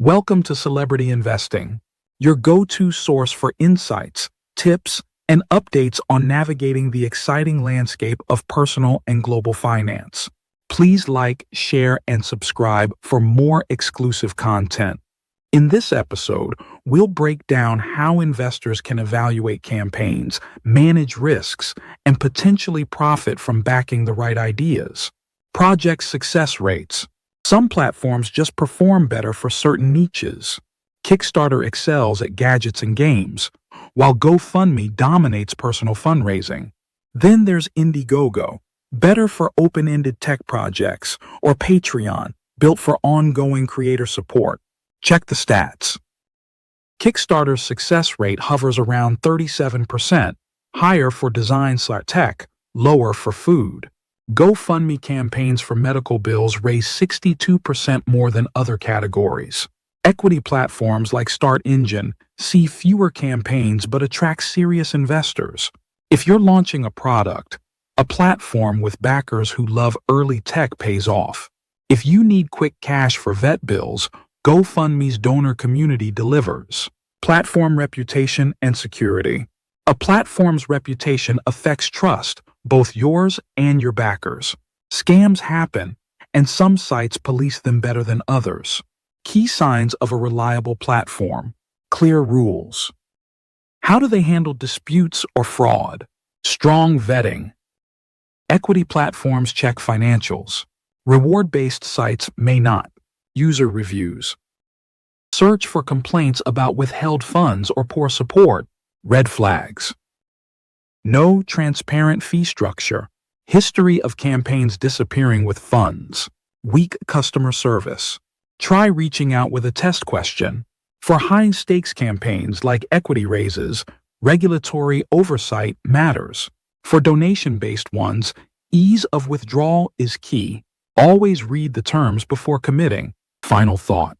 Welcome to Celebrity Investing, your go-to source for insights, tips, and updates on navigating the exciting landscape of personal and global finance. Please like, share, and subscribe for more exclusive content. In this episode, we'll break down how investors can evaluate campaigns, manage risks, and potentially profit from backing the right ideas. Project success rates. Some platforms just perform better for certain niches. Kickstarter excels at gadgets and games, while GoFundMe dominates personal fundraising. Then there's Indiegogo, better for open-ended tech projects, or Patreon, built for ongoing creator support. Check the stats. Kickstarter's success rate hovers around 37%, higher for design/tech, lower for food. GoFundMe campaigns for medical bills raise 62% more than other categories. Equity platforms like Start Engine see fewer campaigns but attract serious investors. If you're launching a product, a platform with backers who love early tech pays off. If you need quick cash for vet bills, GoFundMe's donor community delivers. Platform reputation and security. A platform's reputation affects trust, both yours and your backers. Scams happen, and some sites police them better than others. Key signs of a reliable platform. Clear rules. How do they handle disputes or fraud? Strong vetting. Equity platforms check financials. Reward-based sites may not. User reviews. Search for complaints about withheld funds or poor support. Red flags. No transparent fee structure. History of campaigns disappearing with funds. Weak customer service. Try reaching out with a test question. For high-stakes campaigns like equity raises, regulatory oversight matters. For donation-based ones, ease of withdrawal is key. Always read the terms before committing. Final thought.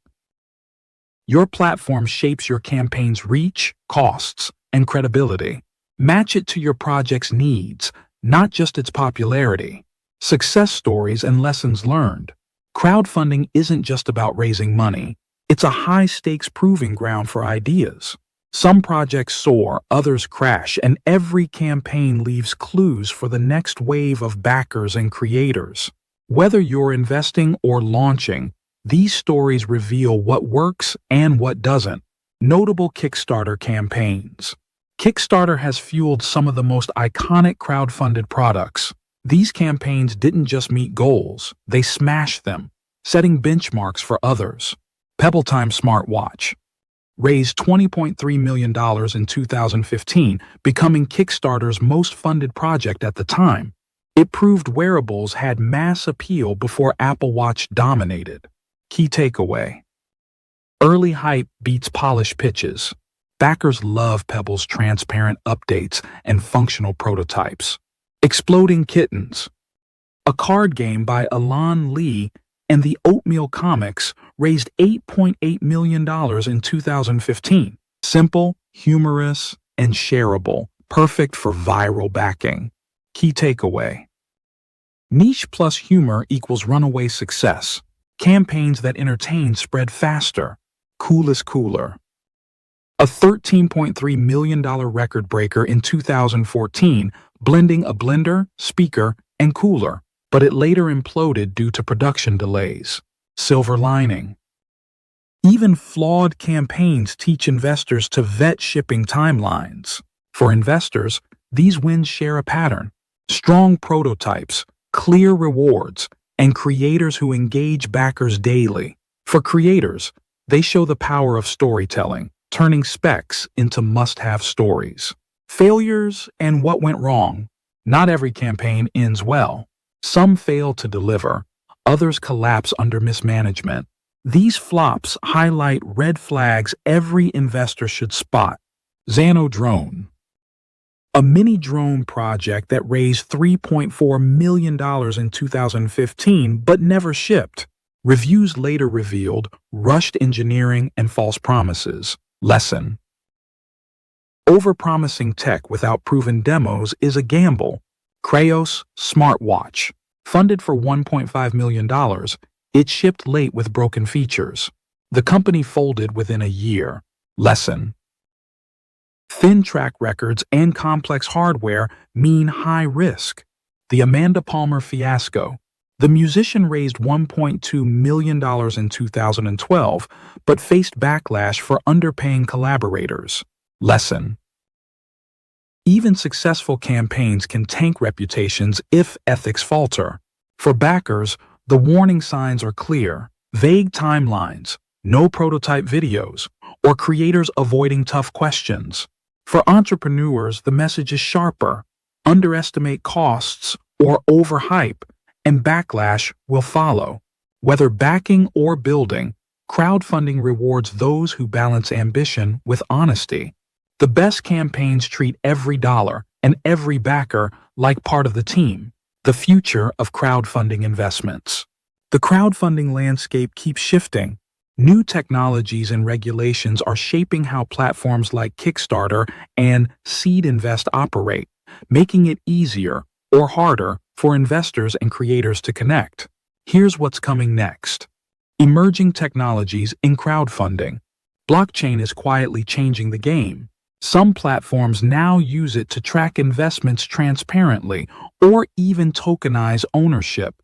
Your platform shapes your campaign's reach, costs, and credibility. Match it to your project's needs, not just its popularity. Success stories and lessons learned. Crowdfunding isn't just about raising money. It's a high-stakes proving ground for ideas. Some projects soar, others crash, and every campaign leaves clues for the next wave of backers and creators. Whether you're investing or launching, these stories reveal what works and what doesn't. Notable Kickstarter campaigns. Kickstarter has fueled some of the most iconic crowdfunded products. These campaigns didn't just meet goals, they smashed them, setting benchmarks for others. PebbleTime smartwatch raised $20.3 million in 2015, becoming Kickstarter's most funded project at the time. It proved wearables had mass appeal before Apple Watch dominated. Key takeaway. Early hype beats polished pitches. Backers love Pebble's transparent updates and functional prototypes. Exploding Kittens. A card game by Alan Lee and the Oatmeal Comics raised $8.8 million in 2015. Simple, humorous, and shareable, perfect for viral backing. Key takeaway. Niche plus humor equals runaway success. Campaigns that entertain spread faster. Cool is cooler. A $13.3 million record breaker in 2014, blending a blender, speaker, and cooler, but it later imploded due to production delays. Silver lining. Even flawed campaigns teach investors to vet shipping timelines. For investors, these wins share a pattern. Strong prototypes, clear rewards, and creators who engage backers daily. For creators, they show the power of storytelling, turning specs into must-have stories. Failures and what went wrong. Not every campaign ends well. Some fail to deliver, others collapse under mismanagement. These flops highlight red flags every investor should spot. Xano Drone. A mini drone project that raised $3.4 million in 2015 but never shipped. Reviews later revealed rushed engineering and false promises. Lesson. Overpromising tech without proven demos is a gamble. Kraos smartwatch. Funded for $1.5 million, it shipped late with broken features. The company folded within a year. Lesson: thin track records and complex hardware mean high risk. The Amanda Palmer fiasco. The musician raised $1.2 million in 2012, but faced backlash for underpaying collaborators. Lesson: even successful campaigns can tank reputations if ethics falter. For backers, the warning signs are clear: vague timelines, no prototype videos, or creators avoiding tough questions. For entrepreneurs, the message is sharper: underestimate costs or overhype, and backlash will follow. Whether backing or building, crowdfunding rewards those who balance ambition with honesty. The best campaigns treat every dollar and every backer like part of the team. The future of crowdfunding investments. The crowdfunding landscape keeps shifting. New technologies and regulations are shaping how platforms like Kickstarter and Seed Invest operate, making it easier or harder for investors and creators to connect. Here's what's coming next. Emerging technologies in crowdfunding. Blockchain is quietly changing the game. Some platforms now use it to track investments transparently or even tokenize ownership.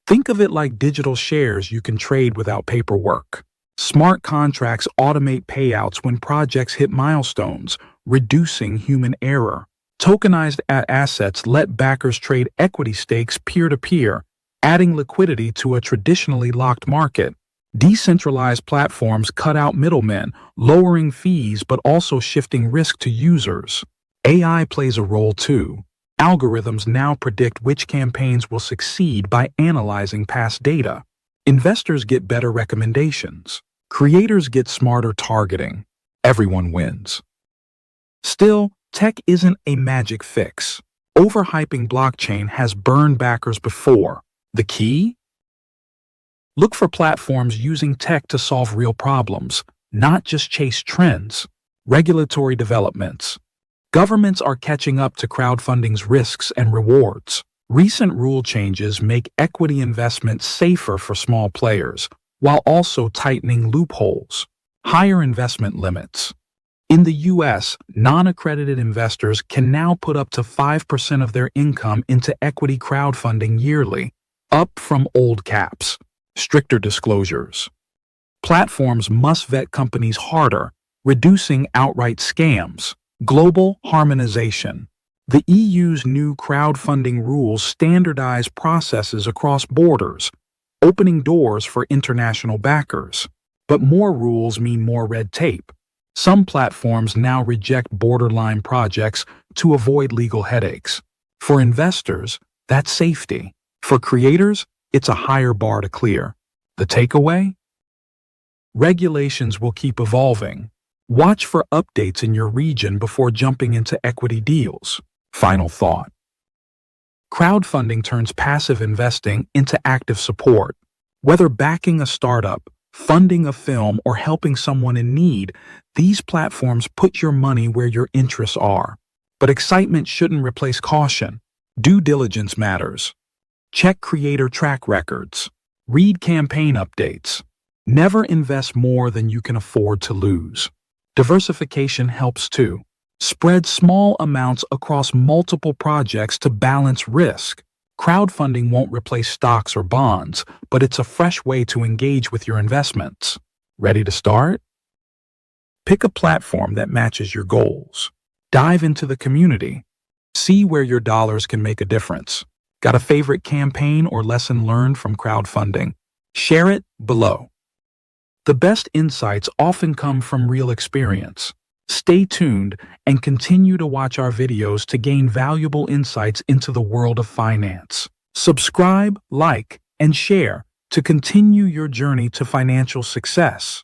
Think of it like digital shares you can trade without paperwork. Smart contracts automate payouts when projects hit milestones, reducing human error. Tokenized assets let backers trade equity stakes peer-to-peer, adding liquidity to a traditionally locked market. Decentralized platforms cut out middlemen, lowering fees but also shifting risk to users. AI plays a role too. Algorithms now predict which campaigns will succeed by analyzing past data. Investors get better recommendations. Creators get smarter targeting. Everyone wins. Still, tech isn't a magic fix. Overhyping blockchain has burned backers before. The key? Look for platforms using tech to solve real problems, not just chase trends. Regulatory developments. Governments are catching up to crowdfunding's risks and rewards. Recent rule changes make equity investment safer for small players, while also tightening loopholes. Higher investment limits. In the U.S., non-accredited investors can now put up to 5% of their income into equity crowdfunding yearly, up from old caps. Stricter disclosures. Platforms must vet companies harder, reducing outright scams. Global harmonization. The EU's new crowdfunding rules standardize processes across borders, opening doors for international backers. But more rules mean more red tape. Some platforms now reject borderline projects to avoid legal headaches. For investors, that's safety. For creators, it's a higher bar to clear. The takeaway? Regulations will keep evolving. Watch for updates in your region before jumping into equity deals. Final thought. Crowdfunding turns passive investing into active support. Whether backing a startup, funding a film, or helping someone in need, these platforms put your money where your interests are. But excitement shouldn't replace caution. Due diligence matters. Check creator track records. Read campaign updates. Never invest more than you can afford to lose. Diversification helps too. Spread small amounts across multiple projects to balance risk. Crowdfunding won't replace stocks or bonds, but it's a fresh way to engage with your investments. Ready to start? Pick a platform that matches your goals. Dive into the community. See where your dollars can make a difference. Got a favorite campaign or lesson learned from crowdfunding? Share it below. The best insights often come from real experience. Stay tuned and continue to watch our videos to gain valuable insights into the world of finance. Subscribe, like, and share to continue your journey to financial success.